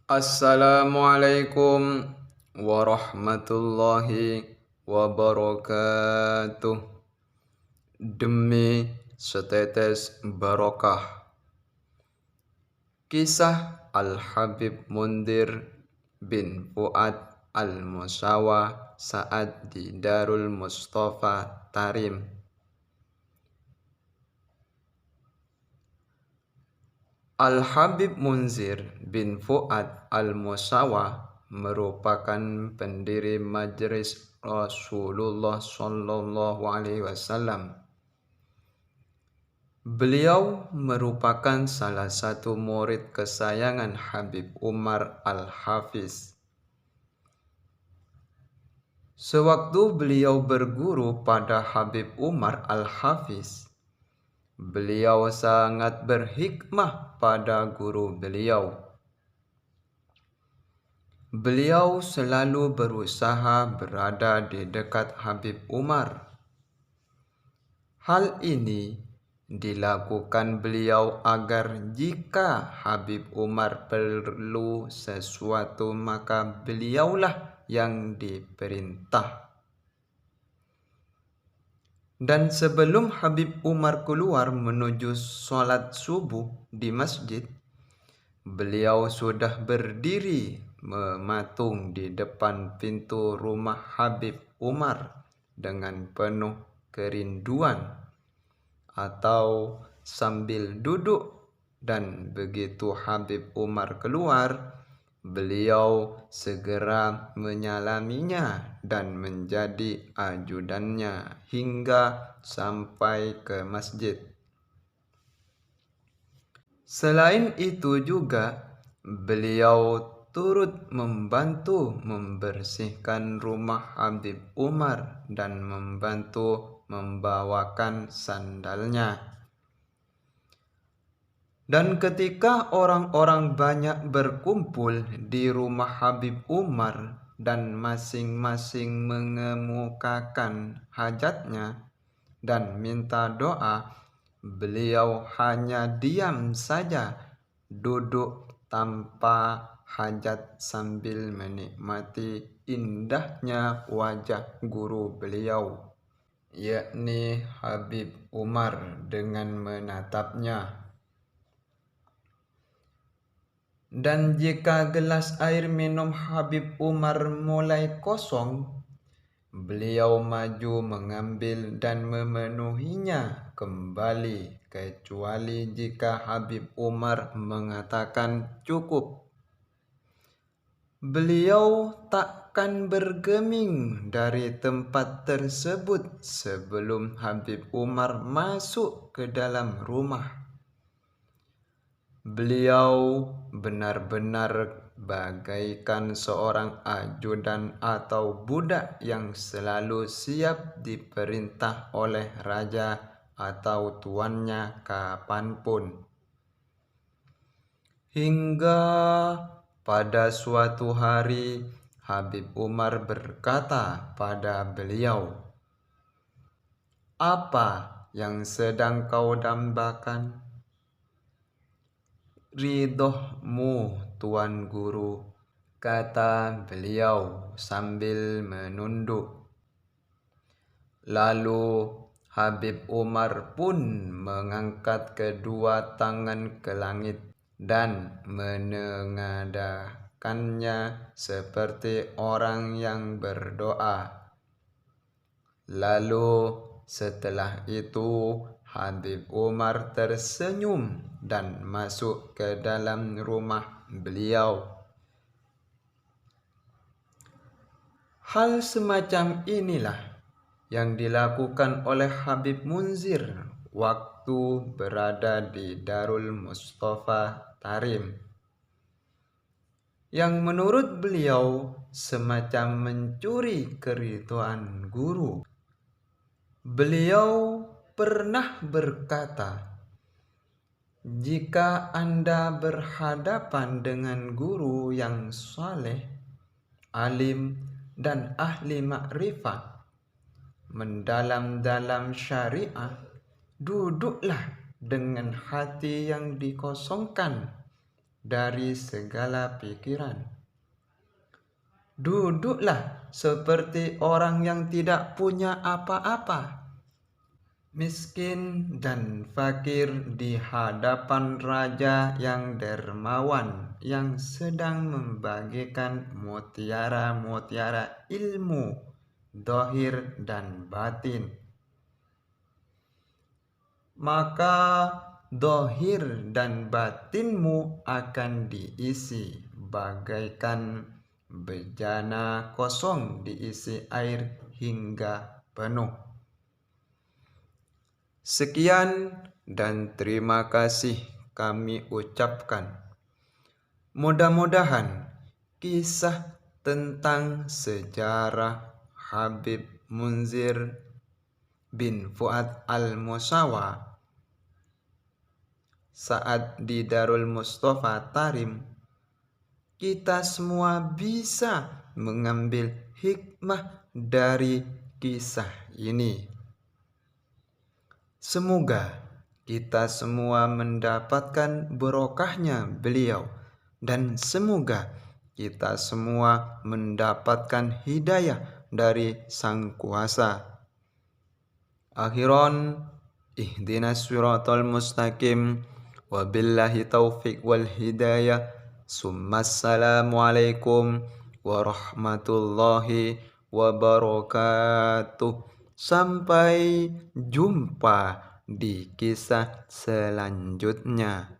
Assalamualaikum warahmatullahi wabarakatuh. Demi setetes barokah. Kisah Al-Habib Mundir bin Fuad Al-Musawa saat di Darul Mustafa Tarim. Al-Habib Munzir bin Fuad Al-Musawa merupakan pendiri Majelis Rasulullah Shallallahu Alaihi Wasallam. Beliau merupakan salah satu murid kesayangan Habib Umar Al-Hafiz. Sewaktu beliau berguru pada Habib Umar Al-Hafiz, beliau sangat berhikmah pada guru beliau. Beliau selalu berusaha berada di dekat Habib Umar. Hal ini dilakukan beliau agar jika Habib Umar perlu sesuatu maka beliaulah yang diperintah. Dan sebelum Habib Umar keluar menuju sholat subuh di masjid, beliau sudah berdiri mematung di depan pintu rumah Habib Umar dengan penuh kerinduan atau sambil duduk, dan begitu Habib Umar keluar, beliau segera menyalaminya dan menjadi ajudannya hingga sampai ke masjid. Selain itu juga beliau turut membantu membersihkan rumah Habib Umar dan membantu membawakan sandalnya. Dan ketika orang-orang banyak berkumpul di rumah Habib Umar dan masing-masing mengemukakan hajatnya dan minta doa, beliau hanya diam saja, duduk tanpa hajat sambil menikmati indahnya wajah guru beliau, yakni Habib Umar, dengan menatapnya. Dan jika gelas air minum Habib Umar mulai kosong, beliau maju mengambil dan memenuhinya kembali, kecuali jika Habib Umar mengatakan cukup. Beliau takkan bergeming dari tempat tersebut sebelum Habib Umar masuk ke dalam rumah. Beliau benar-benar bagaikan seorang ajudan atau budak yang selalu siap diperintah oleh raja atau tuannya kapanpun. Hingga pada suatu hari Habib Umar berkata pada beliau, "Apa yang sedang kau dambakan?" "Ridhomu, Tuan Guru," kata beliau sambil menunduk. Lalu Habib Umar pun mengangkat kedua tangan ke langit dan menengadahkannya seperti orang yang berdoa. Lalu setelah itu Habib Umar tersenyum dan masuk ke dalam rumah beliau. Hal semacam inilah yang dilakukan oleh Habib Munzir waktu berada di Darul Mustafa Tarim, yang menurut beliau semacam mencuri keridhaan guru. Beliau pernah berkata, "Jika Anda berhadapan dengan guru yang saleh, alim, dan ahli makrifat, mendalam dalam syariat, duduklah dengan hati yang dikosongkan dari segala pikiran. Duduklah seperti orang yang tidak punya apa-apa, miskin dan fakir di hadapan Raja yang dermawan, yang sedang membagikan mutiara-mutiara ilmu, zahir dan batin. Maka zahir dan batinmu akan diisi bagaikan bejana kosong diisi air hingga penuh. Sekian dan terima kasih kami ucapkan. Mudah-mudahan kisah tentang sejarah Habib Munzir bin Fuad al-Musawa saat di Darul Mustafa Tarim, kita semua bisa mengambil hikmah dari kisah ini. Semoga kita semua mendapatkan berokahnya beliau, dan semoga kita semua mendapatkan hidayah dari Sang Kuasa. Akhiran, ihdinas siratal mustaqim, wabillahi taufiq wal hidayah. Assalamualaikum warahmatullahi wabarakatuh. Sampai jumpa di kisah selanjutnya.